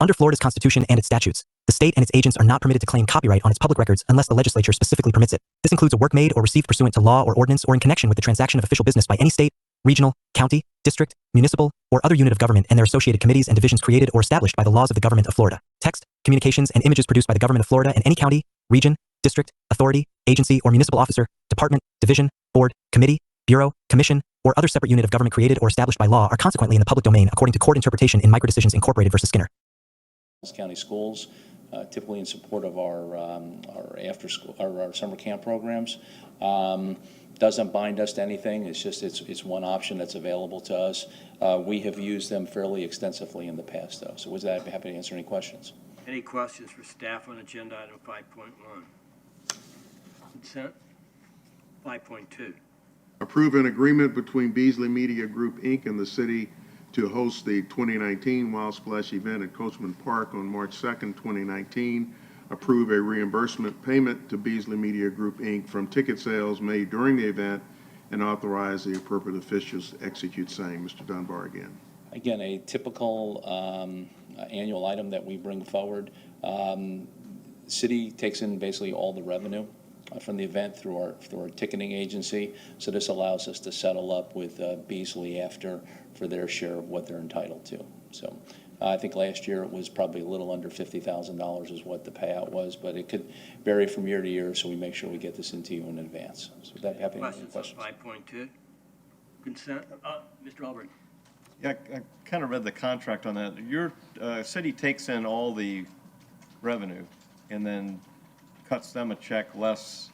Under Florida's Constitution and its statutes, the state and its agents are not permitted to claim copyright on its public records unless the legislature specifically permits it. This includes a work made or received pursuant to law or ordinance or in connection with the transaction of official business by any state, regional, county, district, municipal, or other unit of government and their associated committees and divisions created or established by the laws of the government of Florida. Text, communications, and images produced by the government of Florida and any county, region, district, authority, agency, or municipal officer, department, division, board, committee, bureau, commission, or other separate unit of government created or established by law are consequently in the public domain according to court interpretation in Microdecisions Incorporated versus Skinner. County schools, typically in support of our after school or our summer camp programs. Doesn't bind us to anything. It's just it's one option that's available to us. We have used them fairly extensively in the past, though. So with that, I'd be happy to answer any questions. Any questions for staff on agenda item 5.1? Consent. 5.2. Approve an agreement between Beasley Media Group, Inc. and the city to host the 2019 Wild Splash event at Coachman Park on March 2nd, 2019. Approve a reimbursement payment to Beasley Media Group, Inc. from ticket sales made during the event and authorize the appropriate officials to execute same. Mr. Dunbar again. Again, a typical annual item that we bring forward. City takes in basically all the revenue from the event through our ticketing agency. So this allows us to settle up with Beasley after for their share of what they're entitled to. So I think last year it was probably a little under $50,000 is what the payout was, but it could vary from year to year, so we make sure we get this into you in advance. So with that, happy to answer questions. 5.2. Consent. Mr. Albrecht. Yeah, I kind of read the contract on that. Your city takes in all the revenue and then cuts them a check less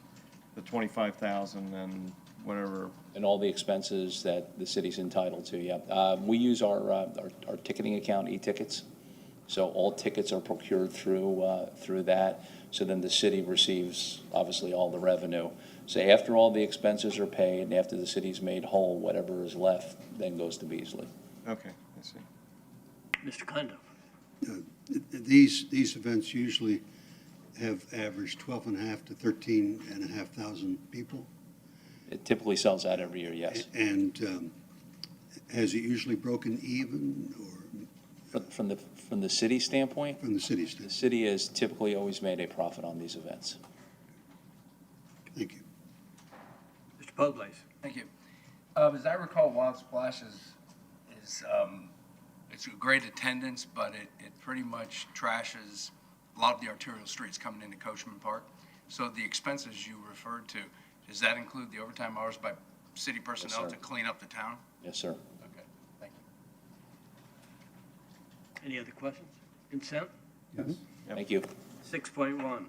the $25,000 and whatever. And all the expenses that the city's entitled to, yeah. We use our ticketing account, e-tickets. So all tickets are procured through that. So then the city receives, obviously, all the revenue. So after all the expenses are paid and after the city's made whole, whatever is left then goes to Beasley. Okay, I see. Mr. Kondo. These events usually have averaged 12,500 to 13,500 people. It typically sells out every year, yes. And has it usually broken even, or from the city standpoint? from the city standpoint? The city has typically always made a profit on these events. Thank you. Mr. Poblaze. Thank you. As I recall, Wild Splash is it's a great attendance, but it pretty much trashes a lot of the arterial streets coming into Coachman Park. So the expenses you referred to, does that include the overtime hours by city personnel Yes, to clean up the town? Yes, sir. Okay, thank you. Any other questions? Consent. Yes. Thank you. 6.1.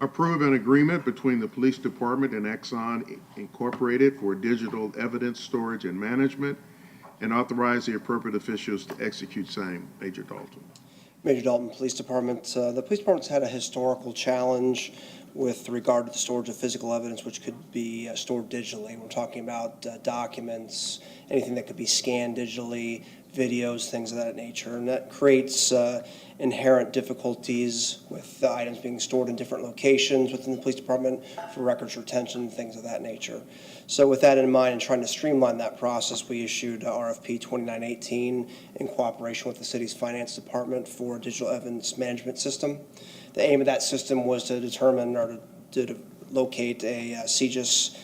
Approve an agreement between the Police Department and Exxon Incorporated for digital evidence storage and management and authorize the appropriate officials to execute same. Major Dalton. Major Dalton Police Department. The police department's had a historical challenge with regard to the storage of physical evidence, which could be stored digitally. We're talking about documents, anything that could be scanned digitally, videos, things of that nature. And that creates inherent difficulties with the items being stored in different locations within the police department for records retention, things of that nature. So with that in mind and trying to streamline that process, we issued RFP 2918 in cooperation with the city's finance department for a digital evidence management system. The aim of that system was to determine or to locate a CGIS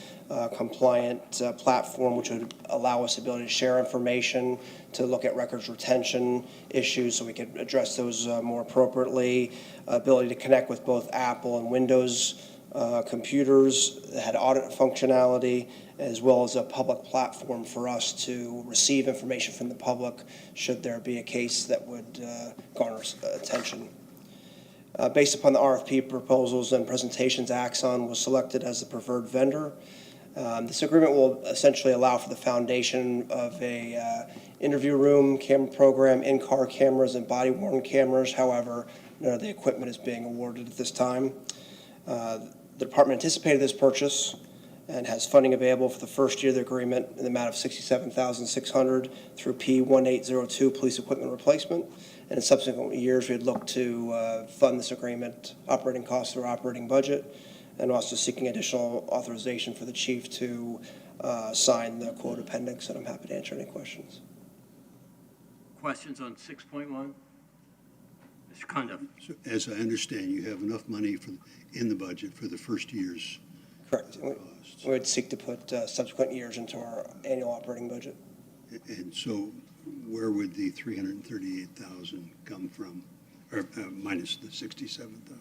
compliant platform which would allow us the ability to share information, to look at records retention issues so we could address those more appropriately, ability to connect with both Apple and Windows computers that had audit functionality, as well as a public platform for us to receive information from the public should there be a case that would garner attention. Based upon the RFP proposals and presentations, Axon was selected as the preferred vendor. This agreement will essentially allow for the foundation of a interview room camera program, in-car cameras, and body-worn cameras. However, none of the equipment is being awarded at this time. The department anticipated this purchase and has funding available for the first year of the agreement in the amount of $67,600 through P1802 police equipment replacement. And in subsequent years, we'd look to fund this agreement, operating costs through operating budget, and also seeking additional authorization for the chief to sign the quote appendix, and I'm happy to answer any questions. Questions on 6.1? Mr. Cundiff. So as I understand, you have enough money in the budget for the first year's Correct. We costs. would seek to put subsequent years into our annual operating budget. And so where would the 338,000 come from, or minus the 67,000?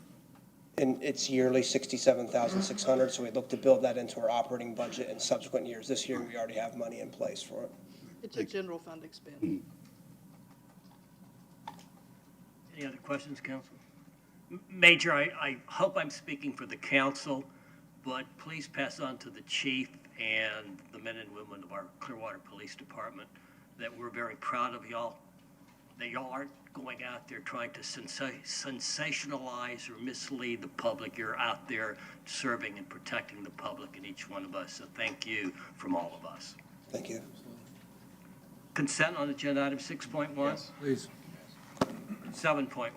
And it's yearly 67,600, so we look to build that into our operating budget in subsequent years. This year, we already have money in place for it. It's a general fund expense. Any other questions, council? Major, I hope I'm speaking for the council, but please pass on to the chief and the men and women of our Clearwater Police Department that we're very proud of y'all, that y'all aren't going out there trying to sensationalize or mislead the public. You're out there serving and protecting the public and each one of us. So thank you from all of us. Thank you. Consent on agenda item 6.1? Please. 7.1.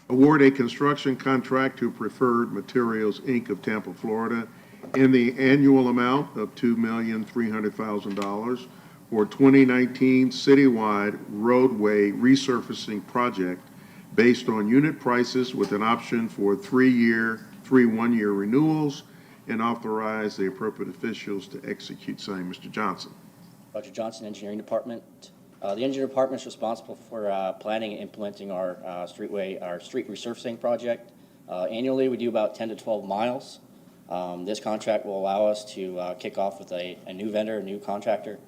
Award a construction contract to Preferred Materials, Inc. of Tampa, Florida, in the annual amount of $2,300,000 for 2019 citywide roadway resurfacing project based on unit prices with an option for three one-year renewals, and authorize the appropriate officials to execute same. Mr. Johnson. Roger Johnson, Engineering Department. The Engineering Department is responsible for planning and implementing our street resurfacing project. Annually, we do about 10 to 12 miles. This contract will allow us to kick off with a new vendor, a new contractor,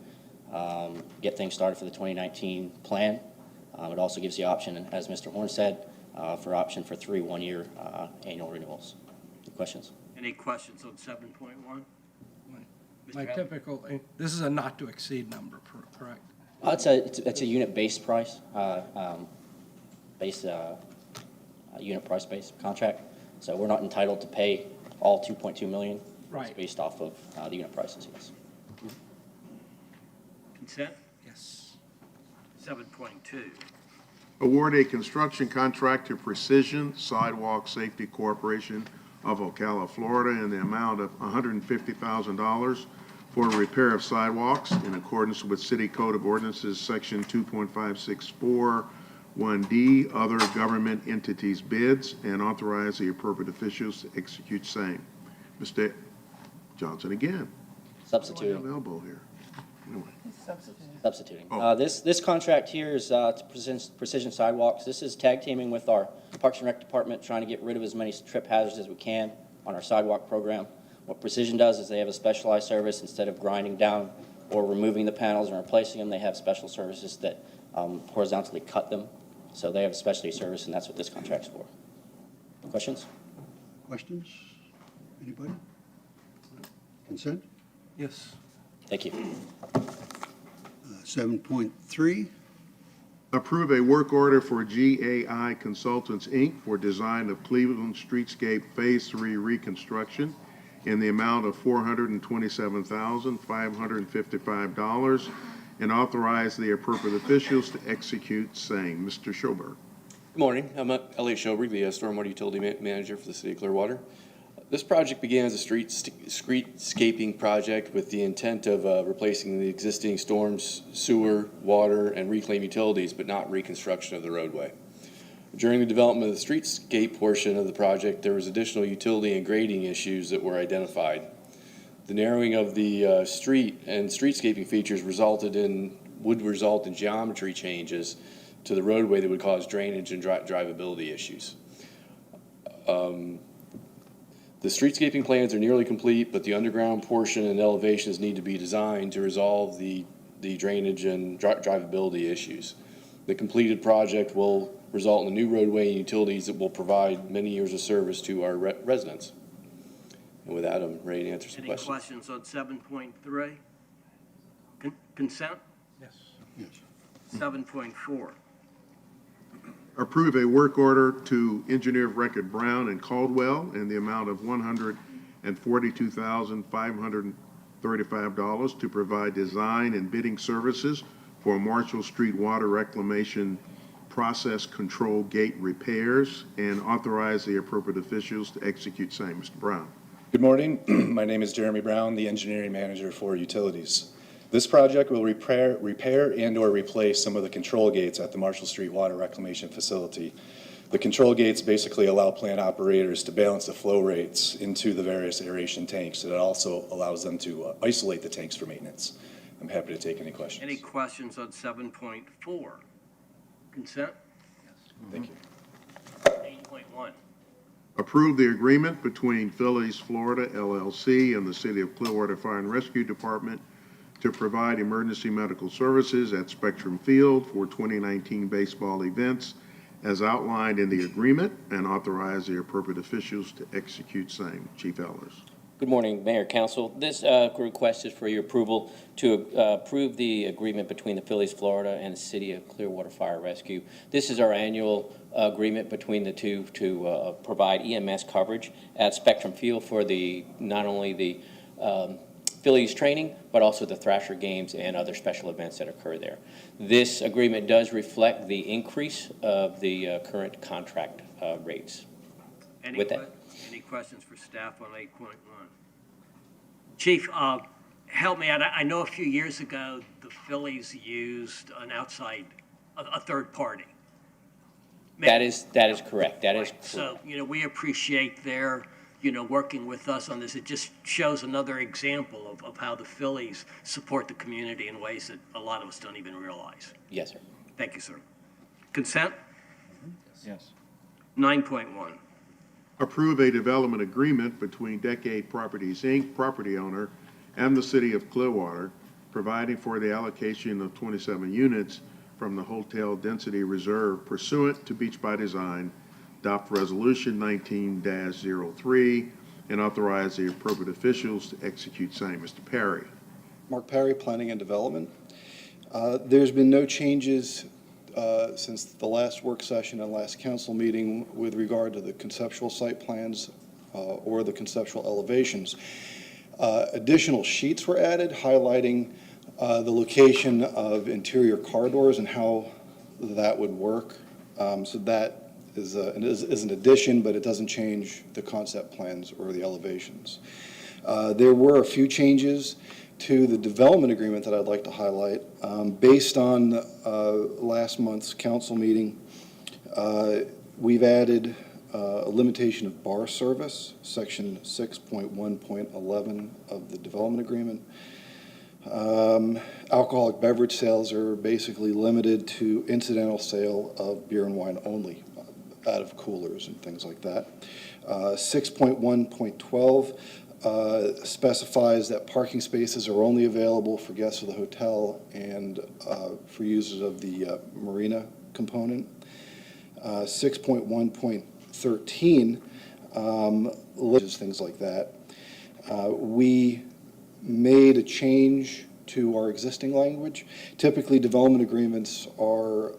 get things started for the 2019 plan. It also gives the option, as Mr. Horn said, for 3 one-year annual renewals. Any questions? Any questions on 7.1? My typical, this is a not to exceed number, correct? It's a unit-based price, unit price-based contract. So we're not entitled to pay all 2.2 million. Right. It's based off of the unit prices, yes. Consent? Yes. 7.2. Award a construction contract to Precision Sidewalk Safety Corporation of Ocala, Florida, in the amount of $150,000 for repair of sidewalks in accordance with City Code of Ordinances, Section 2.564(1)D, other government entities bids, and authorize the appropriate officials to execute same. Mr. Johnson again. I have Substituting. an elbow here. Anyway. Substituting. Oh. This contract here is to Precision Sidewalks. This is tag teaming with our Parks and Rec Department, trying to get rid of as many trip hazards as we can on our sidewalk program. What Precision does is they have a specialized service. Instead of grinding down or removing the panels and replacing them, they have special services that horizontally cut them. So they have a specialty service, and that's what this contract's for. Questions? Questions? Anybody? Consent? Yes. Thank you. 7.3, Approve a work order for GAI Consultants, Inc. for design of Cleveland Streetscape Phase 3 reconstruction in the amount of $427,555, and authorize the appropriate officials to execute same. Mr. Schoberg. Good morning. I'm Elliot Schoberg, the Stormwater Utility Manager for the City of Clearwater. This project began as a streetscaping project with the intent of replacing the existing storms, sewer, water, and reclaim utilities, but not reconstruction of the roadway. During the development of the streetscape portion of the project, there was additional utility and grading issues that were identified. The narrowing of the street and streetscaping features would result in geometry changes to the roadway that would cause drainage and drivability issues. The streetscaping plans are nearly complete, but the underground portion and elevations need to be designed to resolve the drainage and drivability issues. The completed project will result in a new roadway and utilities that will provide many years of service to our residents. And with that, I'm ready to answer some Any questions. questions on 7.3? Consent? Yes. yes. 7.4. Approve a work order to Engineer of Record Brown and Caldwell in the amount of $142,535 to provide design and bidding services for Marshall Street water reclamation process control gate repairs, and authorize the appropriate officials to execute same. Mr. Brown. Good morning. My name is Jeremy Brown, the Engineering Manager for Utilities. This project will repair and or replace some of the control gates at the Marshall Street Water Reclamation Facility. The control gates basically allow plant operators to balance the flow rates into the various aeration tanks, and it also allows them to isolate the tanks for maintenance. I'm happy to take any questions. Any questions on 7.4? Consent? Thank you. 8.1. Approve the agreement between Phillies Florida LLC and the City of Clearwater Fire and Rescue Department to provide emergency medical services at Spectrum Field for 2019 baseball events as outlined in the agreement, and authorize the appropriate officials to execute same. Chief Ehlers. Good morning, Mayor, Council. This request is for your approval to approve the agreement between the Phillies, Florida and the City of Clearwater Fire Rescue. This is our annual agreement between the two to provide EMS coverage at Spectrum Field for not only the Phillies training, but also the Thrasher games and other special events that occur there. This agreement does reflect the increase of the current contract rates. Any With that. Any questions for staff on 8.1? Chief, help me out. I know a few years ago, the Phillies used an outside, a third party. That is correct. That is correct. So, we appreciate their, working with us on this. It just shows another example of how the Phillies support the community in ways that a lot of us don't even realize. Yes, sir. Thank you, sir. Consent? Yes. 9.1. Approve a development agreement between Decade Properties, Inc., property owner, and the City of Clearwater, providing for the allocation of 27 units from the Hotel Density Reserve pursuant to Beach by Design, adopt Resolution 19-03, and authorize the appropriate officials to execute same. Mr. Perry. Mark Perry, Planning and Development. There's been no changes since the last work session and last council meeting with regard to the conceptual site plans or the conceptual elevations. Additional sheets were added highlighting the location of interior corridors and how that would work. So that is an addition, but it doesn't change the concept plans or the elevations. There were a few changes to the development agreement that I'd like to highlight. Based on last month's council meeting, we've added a limitation of bar service, section 6.1.11 of the development agreement. Alcoholic beverage sales are basically limited to incidental sale of beer and wine only, out of coolers and things like that. 6.1.12 specifies that parking spaces are only available for guests of the hotel and for users of the marina component. 6.1.13 lists things like that. We made a change to our existing language. Typically, development agreements are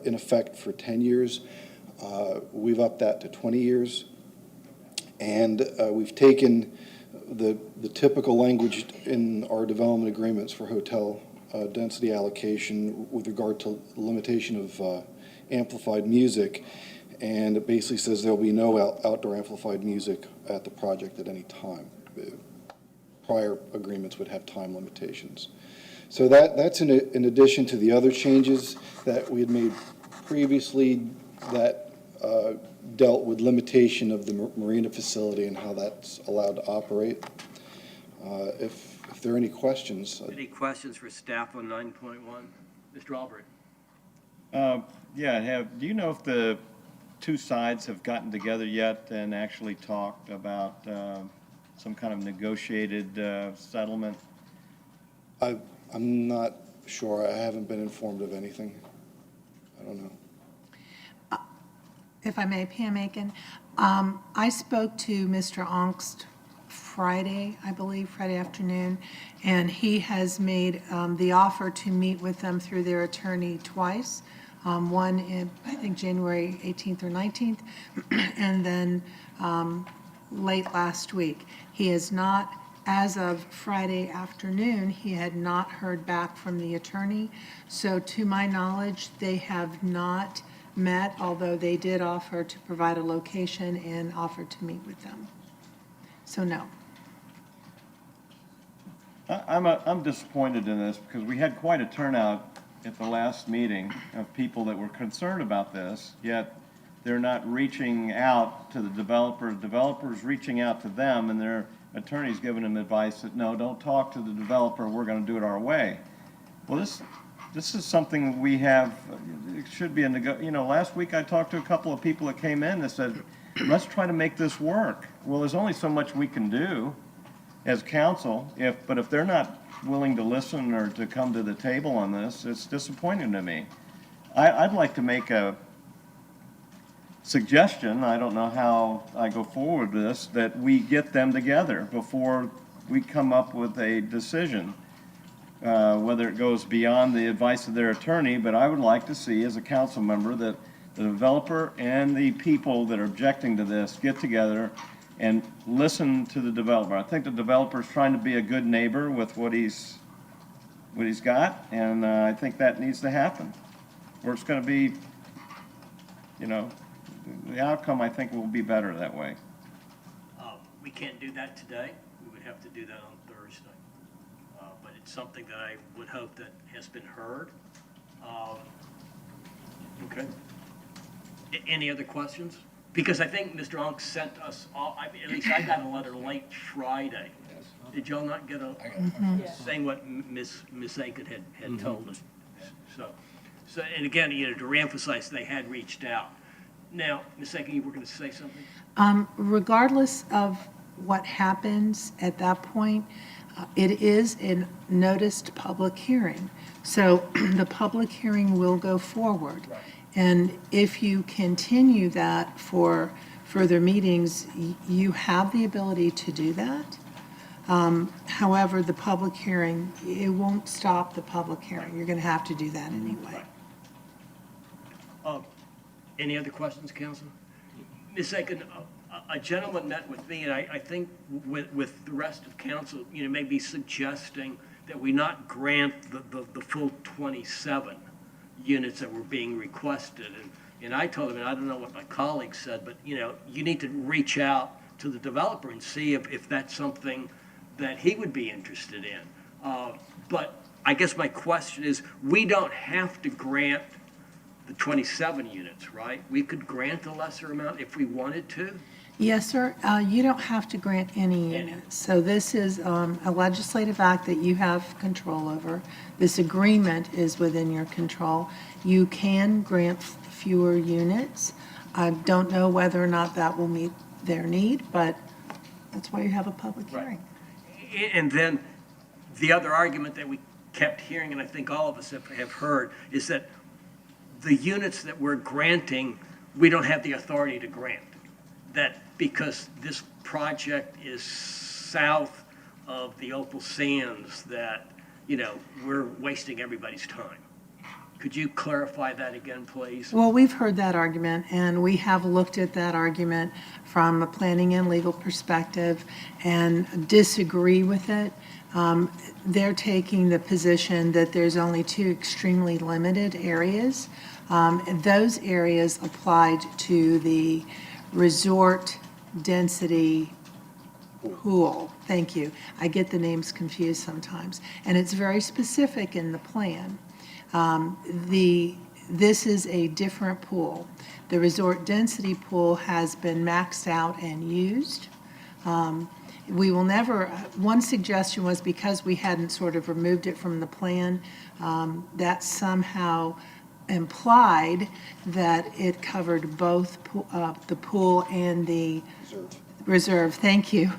in effect for 10 years. We've upped that to 20 years. And we've taken the typical language in our development agreements for hotel density allocation with regard to limitation of amplified music, and it basically says there'll be no outdoor amplified music at the project at any time. Prior agreements would have time limitations. So that's in addition to the other changes that we had made previously that dealt with limitation of the marina facility and how that's allowed to operate. If there are any questions. Any questions for staff on 9.1? Mr. Albright. Yeah, do you know if the two sides have gotten together yet and actually talked about some kind of negotiated settlement? I'm not sure. I haven't been informed of anything. I don't know. If I may, Pam Aiken, I spoke to Mr. Ongst Friday, I believe, Friday afternoon, and he has made the offer to meet with them through their attorney twice, one in, I think, January 18th or 19th, and then late last week. He has not, as of Friday afternoon, he had not heard back from the attorney. So to my knowledge, they have not met, although they did offer to provide a location and offer to meet with them. So no. I'm disappointed in this because we had quite a turnout at the last meeting of people that were concerned about this, yet they're not reaching out to the developers reaching out to them, and their attorneys giving them advice that, no, don't talk to the developer, we're gonna do it our way. Well, this is something we have, it should be last week I talked to a couple of people that came in that said, let's try to make this work. Well, there's only so much we can do as council, but if they're not willing to listen or to come to the table on this, it's disappointing to me. I'd like to make a suggestion, I don't know how I go forward with this, that we get them together before we come up with a decision, whether it goes beyond the advice of their attorney, but I would like to see as a council member that the developer and the people that are objecting to this get together and listen to the developer. I think the developer's trying to be a good neighbor with what he's got, and I think that needs to happen. Or it's going to be, the outcome I think will be better that way. We can't do that today. We would have to do that on Thursday. But it's something that I would hope that has been heard. Okay. Any other questions? Because I think Mr. Onk sent us all, at least I got a letter late Friday. Did y'all not get a, saying what Ms. Aiken had told us? So, and again, to reemphasize, they had reached out. Now, Ms. Aiken, you were going to say something? Regardless of what happens at that point, it is a noticed public hearing. So the public hearing will go forward. Right. And if you continue that for further meetings, you have the ability to do that. However, the public hearing, it won't stop the public hearing. You're going to have to do that anyway. Any other questions, Council? Ms. Aiken, a gentleman met with me, and I think with the rest of council, maybe suggesting that we not grant the full 27 units that were being requested. And I told him, and I don't know what my colleague said, but you need to reach out to the developer and see if that's something that he would be interested in. But I guess my question is, we don't have to grant the 27 units, right? We could grant a lesser amount if we wanted to? Yes, sir. You don't have to grant any units. So this is a legislative act that you have control over. This agreement is within your control. You can grant fewer units. I don't know whether or not that will meet their need, but that's why you have a public hearing. And then the other argument that we kept hearing, and I think all of us have heard, is that the units that we're granting, we don't have the authority to grant. That because this project is south of the Opal Sands, that, we're wasting everybody's time. Could you clarify that again, please? Well, we've heard that argument, and we have looked at that argument from a planning and legal perspective and disagree with it. They're taking the position that there's only two extremely limited areas. Those areas applied to the resort density pool. Thank you. I get the names confused sometimes. And it's very specific in the plan. This is a different pool. The resort density pool has been maxed out and used. We will never, one suggestion was because we hadn't sort of removed it from the plan, that somehow implied that it covered both the pool and the reserve. Thank you.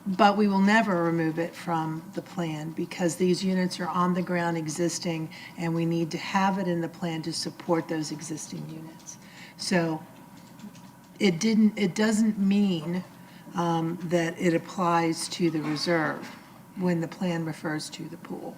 But we will never remove it from the plan because these units are on the ground existing and we need to have it in the plan to support those existing units. So it doesn't mean that it applies to the reserve when the plan refers to the pool.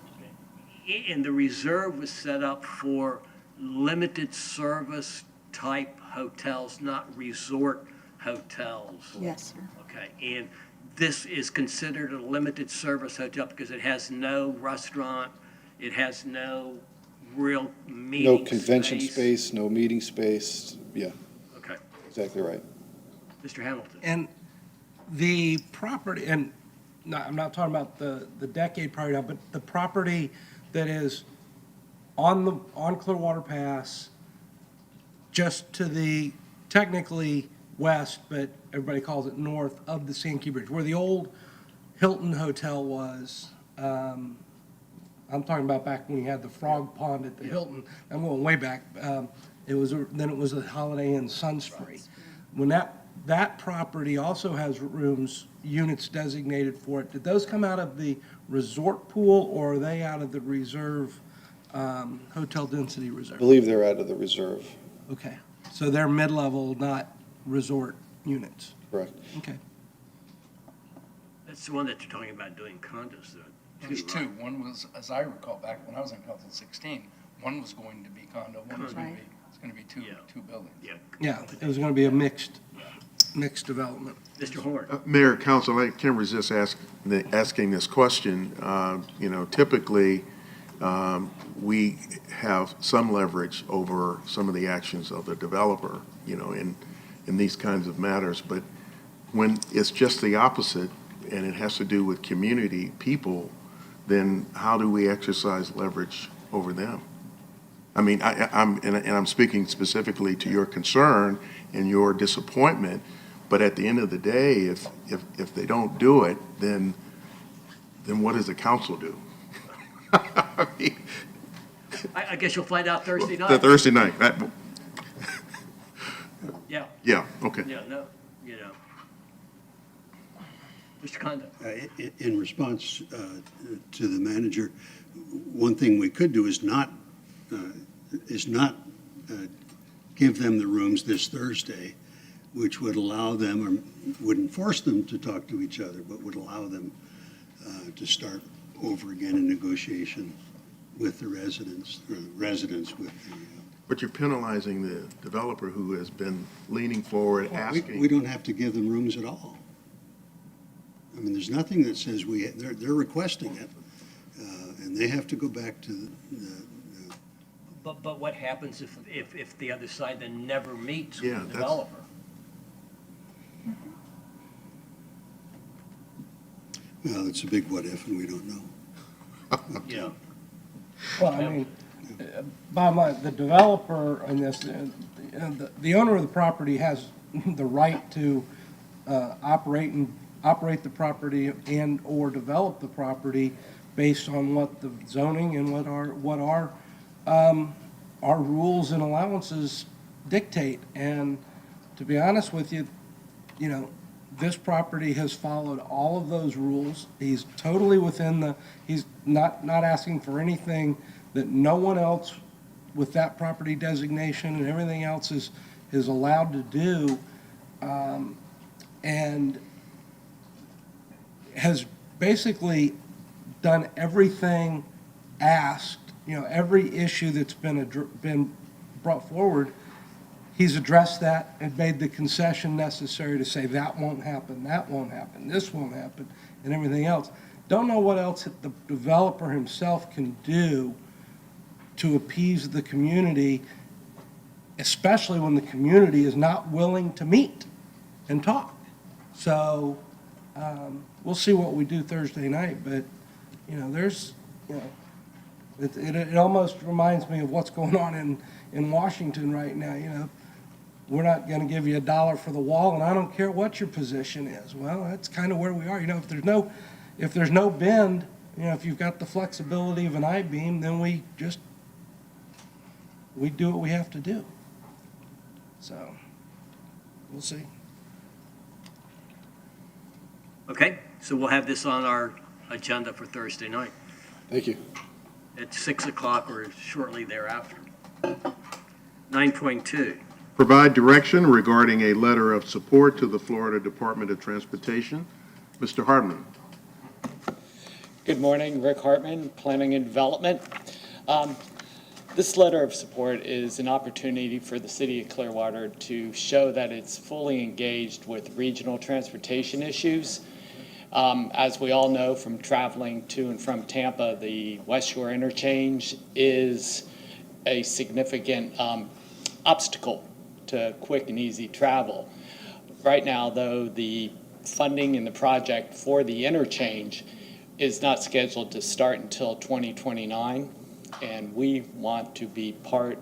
And the reserve was set up for limited service type hotels, not resort hotels. Yes, sir. Okay, and this is considered a limited service hotel because it has no restaurant, it has no real meeting No convention space, no meeting space, yeah. Okay. Exactly right. Mr. Hamilton. And the property, and I'm not talking about the decade prior now, but the property that is on Clearwater Pass just to the, technically west, but everybody calls it north of the Sankey Bridge, where the old Hilton Hotel was. I'm talking about back when you had the frog pond at the Hilton. I'm going way back. Then it was the Holiday Inn Sunspring. When that property also has rooms, units designated for it. Did those come out of the resort pool, or are they out of the reserve, hotel density I reserve? believe they're out of the reserve. Okay, so they're mid-level, not resort units. Correct. Okay. That's the one that you're talking about doing condos, though. There's two. One was, as I recall, back when I was in Council 16, one was going to be condo, one was going to be, it's going to be two buildings. Yeah, it was going to be a mixed development. Mr. Horn. Mayor, Council, I can't resist asking this question. Typically, we have some leverage over some of the actions of the developer, in these kinds of matters. But when it's just the opposite, and it has to do with community, people, then how do we exercise leverage over them? I mean, I'm speaking specifically to your concern and your disappointment, but at the end of the day, if they don't do it, then what does the council do? I mean, I guess you'll find out Thursday night. the Thursday night. Yeah. Yeah, okay. Yeah, no, Mr. Condo. In response to the manager, one thing we could do is not give them the rooms this Thursday, which would allow them, or wouldn't force them to talk to each other, but would allow them to start over again in negotiation with the residents, or residents with the. But you're penalizing the developer who has been leaning forward, asking. We don't have to give them rooms at all. I mean, there's nothing that says they're requesting it, and they have to go back to the. But what happens if the other side then never meets Yeah, with the developer? Well, it's a big what if, and we don't know. Yeah. Well, I mean, bottom line, the developer in this, the owner of the property has the right to operate the property and/or develop the property based on what the zoning and what our rules and allowances dictate. And to be honest with you, this property has followed all of those rules. He's totally within he's not asking for anything that no one else with that property designation and everything else is allowed to do, and has basically done everything asked. Every issue that's been brought forward, he's addressed that and made the concession necessary to say that won't happen, this won't happen, and everything else. Don't know what else the developer himself can do to appease the community, especially when the community is not willing to meet and talk. So we'll see what we do Thursday night, but it almost reminds me of what's going on in Washington right now. We're not going to give you $1 for the wall, and I don't care what your position is. Well, that's kind of where we are. If there's no bend, if you've got the flexibility of an I-beam, then we do what we have to do. So we'll see. Okay, so we'll have this on our agenda for Thursday night Thank you. at 6 o'clock or shortly thereafter. 9.2. Provide direction regarding a letter of support to the Florida Department of Transportation. Mr. Hartman. Good morning, Rick Hartman, Planning and Development. This letter of support is an opportunity for the city of Clearwater to show that it's fully engaged with regional transportation issues. As we all know from traveling to and from Tampa, the West Shore Interchange is a significant obstacle to quick and easy travel. Right now, though, the funding in the project for the interchange is not scheduled to start until 2029, and we want to be part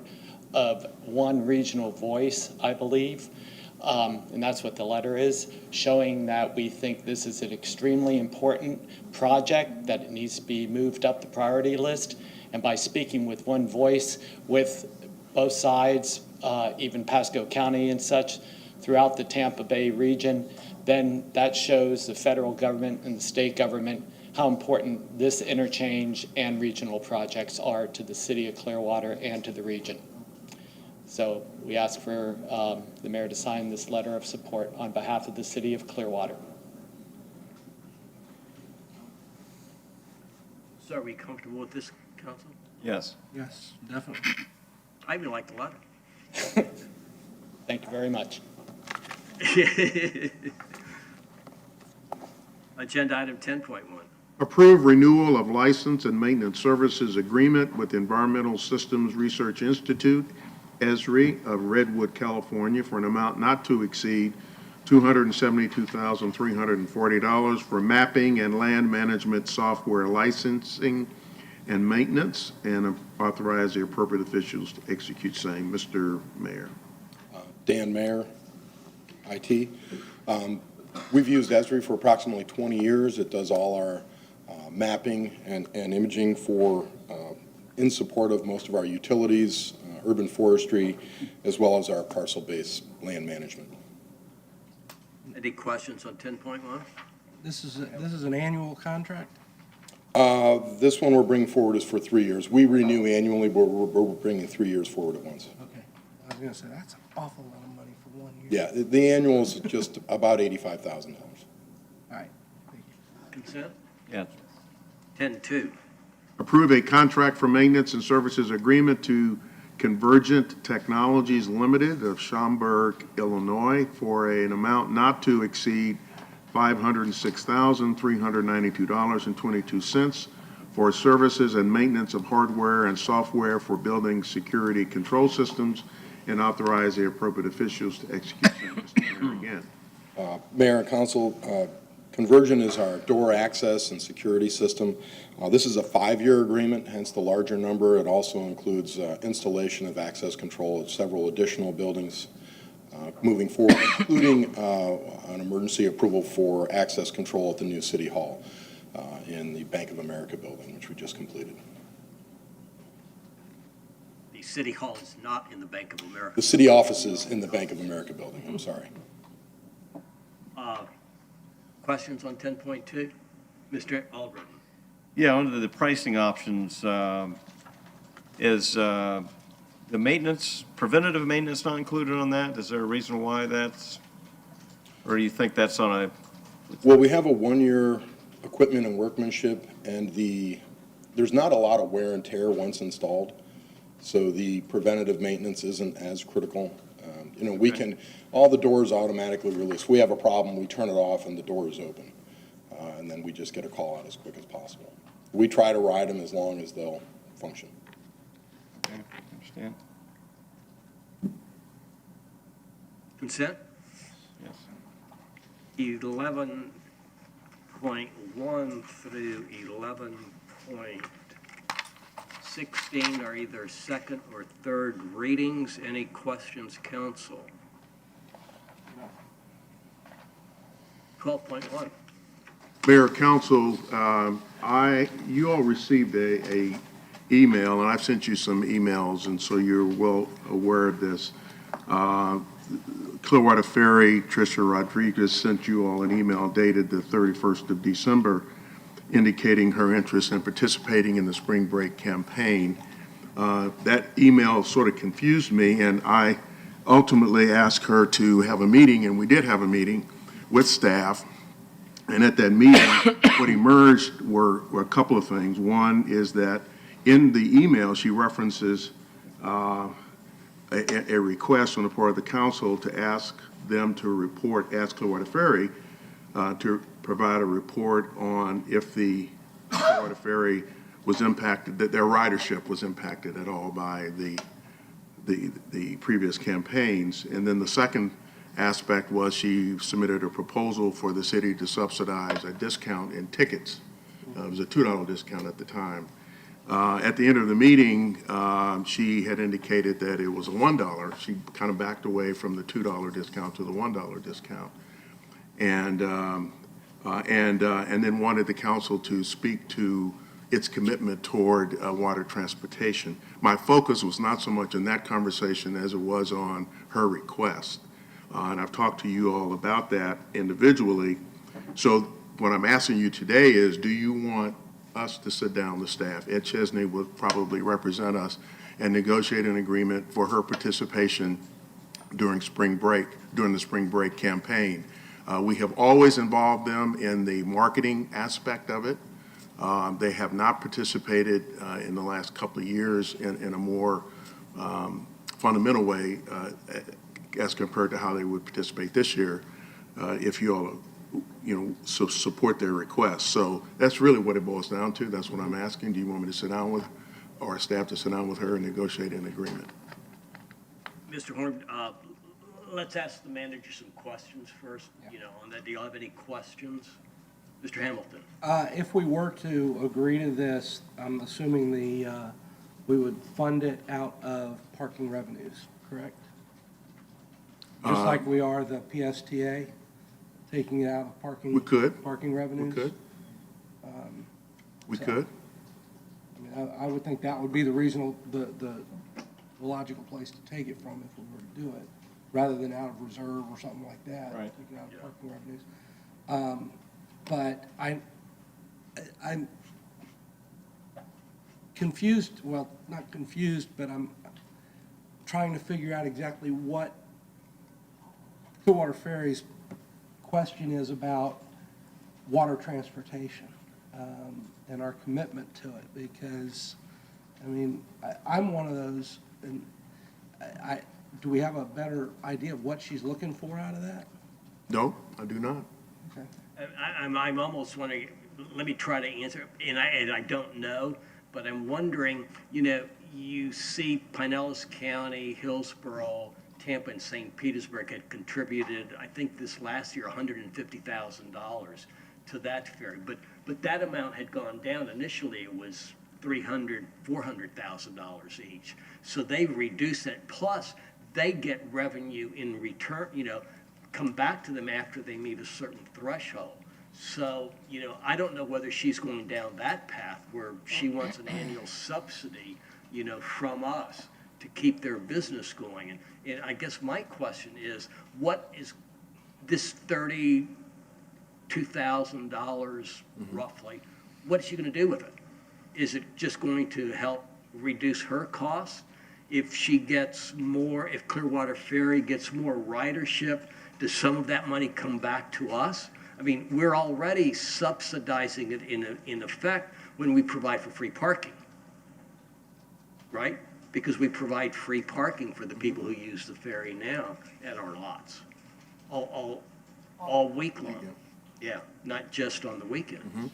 of one regional voice, I believe. And that's what the letter is, showing that we think this is an extremely important project, that it needs to be moved up the priority list. And by speaking with one voice with both sides, even Pasco County and such, throughout the Tampa Bay region, then that shows the federal government and the state government how important this interchange and regional projects are to the city of Clearwater and to the region. So we ask for the mayor to sign this letter of support on behalf of the city of Clearwater. So are we comfortable with this, council? Yes. Yes, definitely. I even like the letter. Thank you very much. Agenda item 10.1. Approve renewal of license and maintenance services agreement with Environmental Systems Research Institute, ESRI, of Redwood, California, for an amount not to exceed $272,340 for mapping and land management software licensing and maintenance, and authorize the appropriate officials to execute same. Mr. Mayor. Dan Mayer, IT. We've used ESRI for approximately 20 years. It does all our mapping and imaging for in support of most of our utilities, urban forestry, as well as our parcel-based land management. Any questions on 10.1? This is an annual contract? This one we're bringing forward is for 3 years. We renew annually, but we're bringing 3 years forward at once. Okay. I was going to say, that's an awful lot of money for 1 year. Yeah, the annual is just about $85,000. All right. Thank you. Consent? Yes. 10.2. Approve a contract for maintenance and services agreement to Convergent Technologies Limited of Schaumburg, Illinois, for an amount not to exceed $506,392.22 for services and maintenance of hardware and software for building security control systems, and authorize the appropriate officials to execute them. Mr. Mayor, again. Mayor and Council, Convergent is our door access and security system. This is a 5-year agreement, hence the larger number. It also includes installation of access control at several additional buildings moving forward, including an emergency approval for access control at the new City Hall in the Bank of America building, which we just completed. The City Hall is not in the Bank of America. The city office is in the Bank of America building, I'm sorry. Questions on 10.2? Mr. Aldred. Yeah, under the pricing options, is the maintenance, preventative maintenance not included on that? Is there a reason why that's, or do you think that's on a? Well, we have a 1-year equipment and workmanship, and there's not a lot of wear and tear once installed, so the preventative maintenance isn't as critical. We can, all the doors automatically release. We have a problem, we turn it off and the door is open. And then we just get a call out as quick as possible. We try to ride them as long as they'll function. Okay, understand. Consent? Yes. 11.1 through 11.16 are either second or third readings. Any questions, council? 12.1. Mayor, Council, you all received a email, and I've sent you some emails, and so you're well aware of this. Clearwater Ferry, Tricia Rodriguez sent you all an email dated the 31st of December indicating her interest in participating in the spring break campaign. That email sort of confused me, and I ultimately asked her to have a meeting, and we did have a meeting with staff. And at that meeting, what emerged were a couple of things. One is that in the email, she references a request on the part of the council to ask them to report, ask Clearwater Ferry to provide a report on if the Clearwater Ferry was impacted, that their ridership was impacted at all by the previous campaigns. And then the second aspect was she submitted a proposal for the city to subsidize a discount in tickets. It was a $2 discount at the time At the end of the meeting, she had indicated that it was a $1. She kind of backed away from the $2 discount to the $1 discount. And then wanted the council to speak to its commitment toward water transportation. My focus was not so much on that conversation as it was on her request. And I've talked to you all about that individually. So what I'm asking you today is, do you want us to sit down with staff? Ed Chesney will probably represent us and negotiate an agreement for her participation during the spring break campaign. We have always involved them in the marketing aspect of it. They have not participated in the last couple of years in a more fundamental way as compared to how they would participate this year if you all, support their requests. So that's really what it boils down to. That's what I'm asking. Do you want me to sit down with, or staff to sit down with her and negotiate an agreement? Mr. Horn, let's ask the manager some questions first, on that. Do you have any questions? Mr. Hamilton? If we were to agree to this, I'm assuming we would fund it out of parking revenues, correct? Just like we are the PSTA, taking it out of parking. We could. Parking revenues? We could. We could. I mean, I would think that would be the reasonable, the logical place to take it from if we were to do it, rather than out of reserve or something like that. Right. Take it out of parking revenues. But I'm confused, well, not confused, but I'm trying to figure out exactly what Clearwater Ferry's question is about water transportation and our commitment to it, because, I mean, I'm one of those, and do we have a better idea of what she's looking for out of that? No, I do not. Okay. I'm almost wondering, let me try to answer, and I don't know, but I'm wondering, you see Pinellas County, Hillsborough, Tampa, and St. Petersburg had contributed, I think this last year, $150,000 to that ferry. But that amount had gone down. Initially, it was $300,000, $400,000 each. So they reduced it. Plus, they get revenue in return, come back to them after they meet a certain threshold. So, I don't know whether she's going down that path where she wants an annual subsidy, from us to keep their business going. And I guess my question is, what is this $32,000 roughly, what is she going to do with it? Is it just going to help reduce her costs? If she gets more, if Clearwater Ferry gets more ridership, does some of that money come back to us? I mean, we're already subsidizing it in effect when we provide for free parking, right? Because we provide free parking for the people who use the ferry now at our lots, all week long. Yeah, not just on the weekend.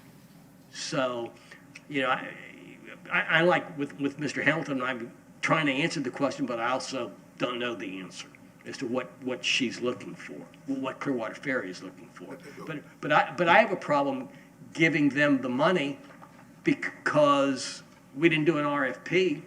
So, I like with Mr. Hamilton, I'm trying to answer the question, but I also don't know the answer as to what she's looking for, what Clearwater Ferry is looking for. But I have a problem giving them the money because we didn't do an RFP.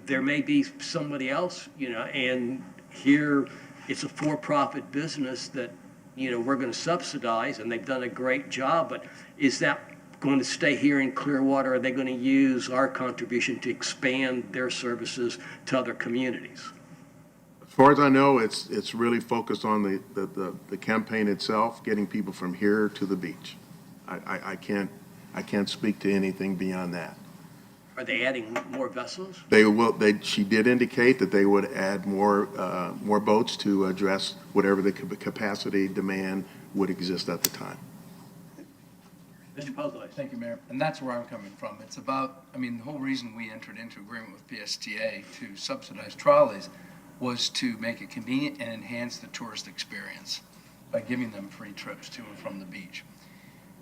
There may be somebody else, and here it's a for-profit business that, we're going to subsidize, and they've done a great job, but is that going to stay here in Clearwater? Are they going to use our contribution to expand their services to other communities? As far as I know, it's really focused on the campaign itself, getting people from here to the beach. I can't speak to anything beyond that. Are they adding more vessels? They will. She did indicate that they would add more boats to address whatever the capacity demand would exist at the time. Mr. Puzzle. Thank you, Mayor. And that's where I'm coming from. It's about, the whole reason we entered into agreement with PSTA to subsidize trolleys was to make it convenient and enhance the tourist experience by giving them free trips to and from the beach.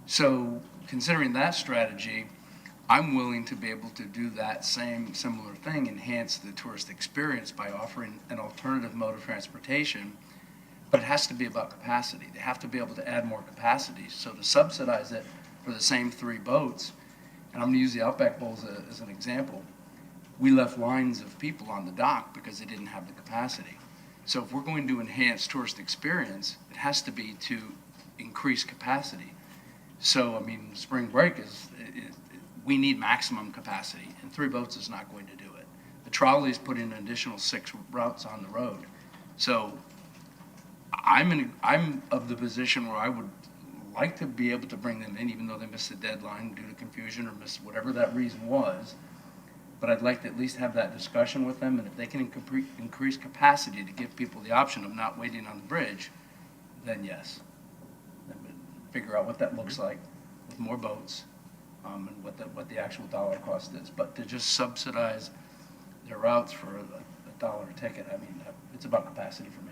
So considering that strategy, I'm willing to be able to do that similar thing, enhance the tourist experience by offering an alternative mode of transportation, but it has to be about capacity. They have to be able to add more capacity. So to subsidize it for the same 3 boats, and I'm going to use the Outback Bowl as an example, we left lines of people on the dock because they didn't have the capacity. So if we're going to enhance tourist experience, it has to be to increase capacity. So, I mean, spring break we need maximum capacity, and 3 boats is not going to do it. The trolleys put in an additional 6 routes on the road. So I'm of the position where I would like to be able to bring them in, even though they missed the deadline due to confusion or missed whatever that reason was. But I'd like to at least have that discussion with them, and if they can increase capacity to give people the option of not waiting on the bridge, then yes. Figure out what that looks like with more boats, and what the actual dollar cost is. But to just subsidize their routes for $1 a ticket, I mean, it's about capacity for me.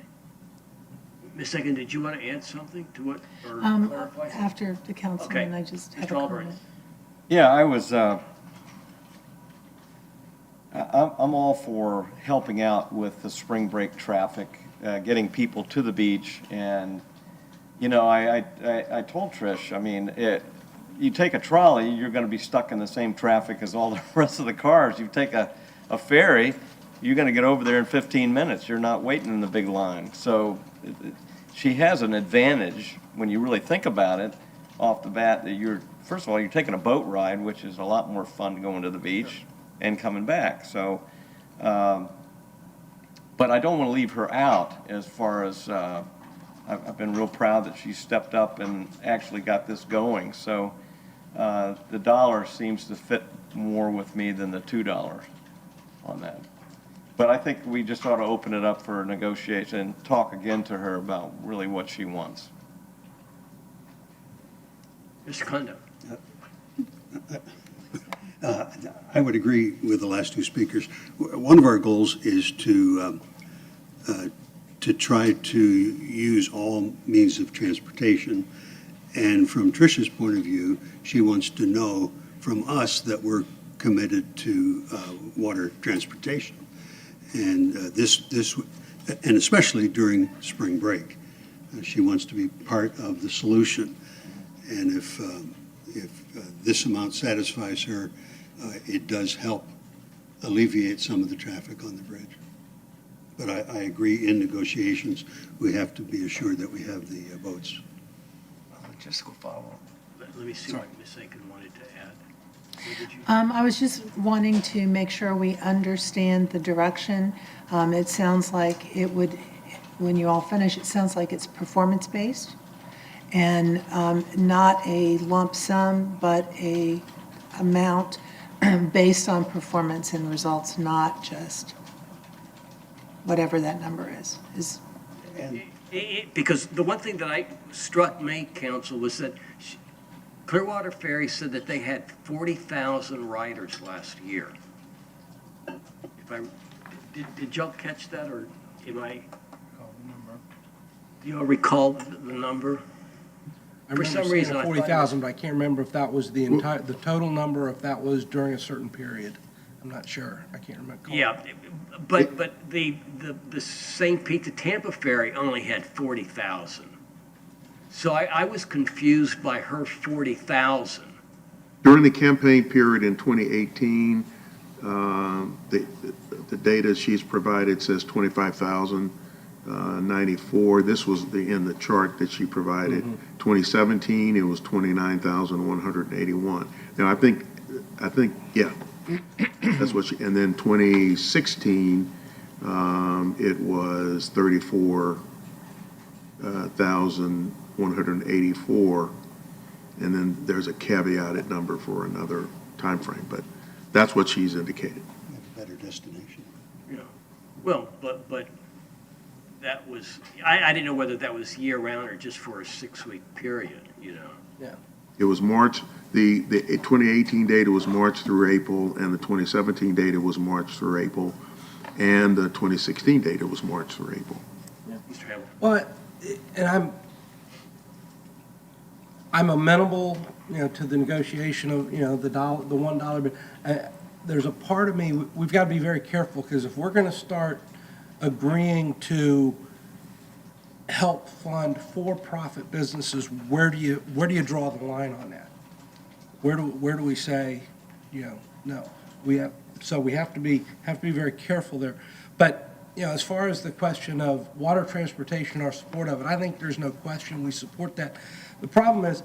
Ms. Egan, did you want to add something to what, or clarify? After the councilman, I just have a Mr. Albright. comment. Yeah, I'm all for helping out with the spring break traffic, getting people to the beach. And, you know, I told Trish, I mean, you take a trolley, you're going to be stuck in the same traffic as all the rest of the cars. You take a ferry, you're going to get over there in 15 minutes. You're not waiting in the big line. So she has an advantage when you really think about it off the bat, that first of all, you're taking a boat ride, which is a lot more fun going to the beach and coming back. So, but I don't want to leave her out as far as, I've been real proud that she stepped up and actually got this going. So the dollar seems to fit more with me than the $2 on that. But I think we just ought to open it up for negotiation and talk again to her about really what she wants. Mr. Kondo. I would agree with the last 2 speakers. One of our goals is to try to use all means of transportation. And from Tricia's point of view, she wants to know from us that we're committed to water transportation. And and especially during spring break, she wants to be part of the solution. And if this amount satisfies her, it does help alleviate some of the traffic on the bridge. But I agree, in negotiations, we have to be assured that we have the boats. Just go follow. Let me see what Ms. Aiken wanted to add. What did you? I was just wanting to make sure we understand the direction. It sounds like it would, when you all finish, it sounds like it's performance-based and not a lump sum, but a amount based on performance and results, not just whatever that number is. Because the one thing that struck me, Council, was that Clearwater Ferry said that they had 40,000 riders last year. Did y'all catch that, or am I? Do y'all recall the number? I remember seeing 40,000, but I can't remember if that was the total number, or if that was during a certain period. I'm not sure. I can't remember. Yeah, but the St. Pete to Tampa ferry only had 40,000. So I was confused by her 40,000. During the campaign period in 2018, the data she's provided says 25,094. This was in the chart that she provided. 2017, it was 29,181. Now, I think, yeah, that's what and then 2016, it was 34,184. And then there's a caveated number for another time frame, but that's what she's indicated. A better destination. Yeah. Well, but that was, I didn't know whether that was year-round or just for a 6-week period, you know? Yeah. It was March, the 2018 data was March through April, and the 2017 data was March through April, and the 2016 data was March through April. Yeah. Mr. Hamilton. Well, and I'm amenable, to the negotiation of, the $1, but there's a part of me, we've got to be very careful, because if we're going to start agreeing to help fund for-profit businesses, where do you draw the line on that? where do we say, no? We have to be very careful there. But, as far as the question of water transportation, our support of it, I think there's no question we support that. The problem is,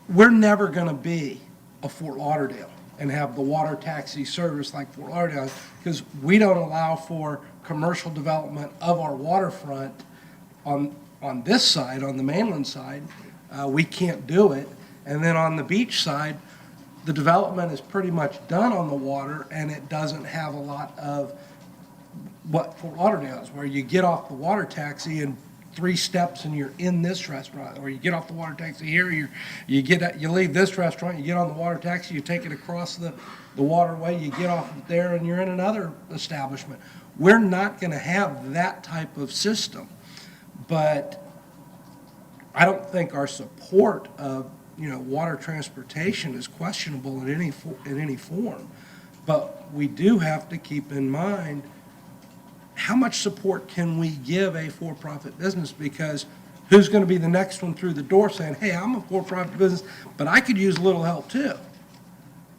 we're never going to be a Fort Lauderdale and have the water taxi service like Fort Lauderdale, because we don't allow for commercial development of our waterfront on this side, on the mainland side. We can't do it. And then on the beach side, the development is pretty much done on the water, and it doesn't have a lot of what Fort Lauderdale is, where you get off the water taxi and 3 steps and you're in this restaurant, or you get off the water taxi here, you leave this restaurant, you get on the water taxi, you take it across the waterway, you get off there and you're in another establishment. We're not going to have that type of system, but I don't think our support of water transportation is questionable in any form. But we do have to keep in mind, how much support can we give a for-profit business? Because who's going to be the next one through the door saying, hey, I'm a for-profit business, but I could use a little help too.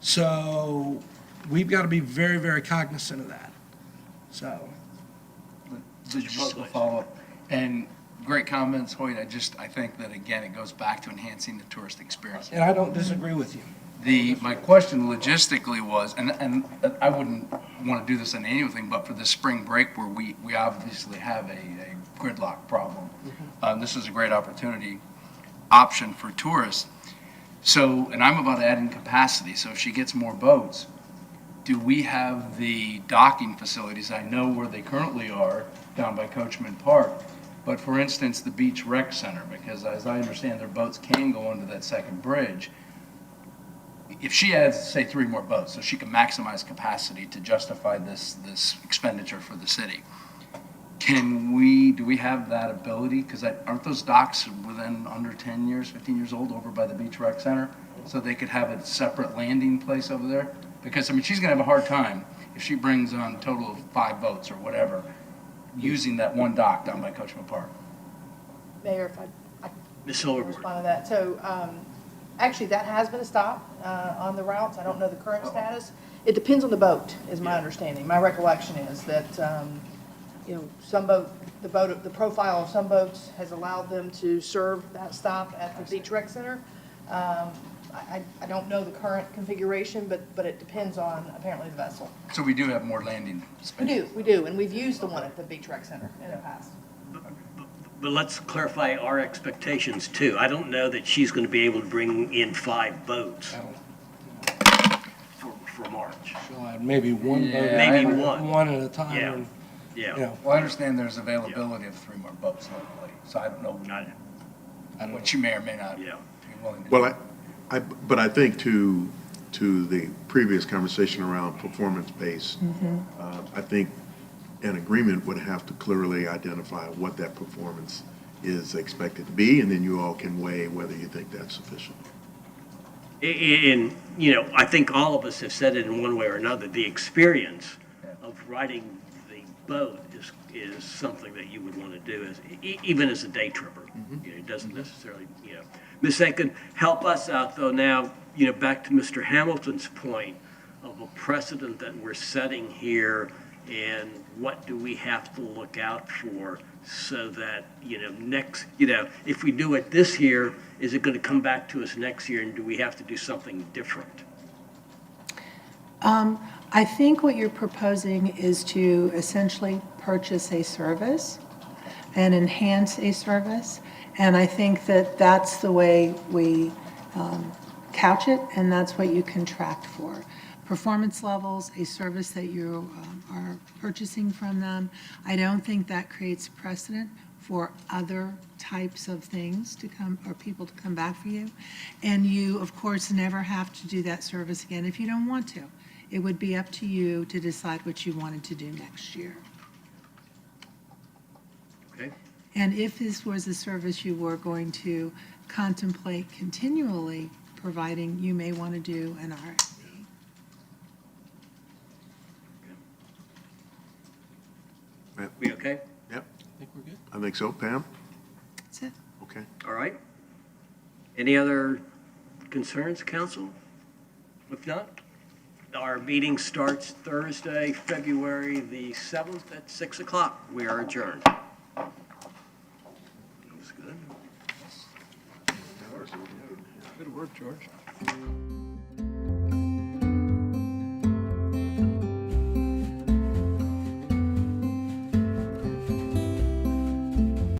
So we've got to be very, very cognizant of that. So. Just a follow-up. And great comments, Hoyt. I think that, again, it goes back to enhancing the tourist experience. And I don't disagree with you. My question logistically was, and I wouldn't want to do this on anything, but for the spring break where we obviously have a gridlock problem, this is a great option for tourists. So, and I'm about adding capacity, so if she gets more boats, do we have the docking facilities? I know where they currently are down by Coachman Park, but for instance, the Beach Rec Center, because as I understand, their boats can go under that second bridge. If she adds, say, 3 more boats, so she can maximize capacity to justify this expenditure for the city, do we have that ability? Because aren't those docks within under 10 years, 15 years old over by the Beach Rec Center? So they could have a separate landing place over there? Because, I mean, she's going to have a hard time if she brings on a total of 5 boats or whatever, using that one dock down by Coachman Park. Mayor, if I Ms. can Silverberg. respond to that. So actually, that has been a stop on the routes. I don't know the current status. It depends on the boat, is my understanding. My recollection is that, some the profile of some boats has allowed them to serve that stop at the Beach Rec Center. I don't know the current configuration, but it depends on apparently the vessel. So we do have more landing space. We do, and we've used the one at the Beach Rec Center in the past. But let's clarify our expectations too. I don't know that she's going to be able to bring in 5 boats for March. Maybe one boat. Maybe one. One at a time. Yeah. Well, I understand there's availability of 3 more boats locally, so I don't know what you may or may not be willing to do. Well, but I think to the previous conversation around performance-based, I think an agreement would have to clearly identify what that performance is expected to be, and then you all can weigh whether you think that's sufficient. And, I think all of us have said it in one way or another. The experience of riding the boat is something that you would want to do even as a day tripper. It doesn't necessarily, Ms. Aiken, help us out though now, back to Mr. Hamilton's point of a precedent that we're setting here, and what do we have to look out for so that, next, if we do it this year, is it going to come back to us next year, and do we have to do something different? I think what you're proposing is to essentially purchase a service and enhance a service. And I think that that's the way we couch it, and that's what you contract for. Performance levels, a service that you are purchasing from them. I don't think that creates precedent for other types of things to come, or people to come back for you. And you, of course, never have to do that service again if you don't want to. It would be up to you to decide what you wanted to do next year. Okay. And if this was a service you were going to contemplate continually providing, you may want to do an RFP. We okay? Yep, I think we're good. I think so. Pam? That's it. Okay. All right. Any other concerns, council? If not, our meeting starts Thursday, February the 7th at 6 o'clock. We are adjourned. That was good. Good work, George.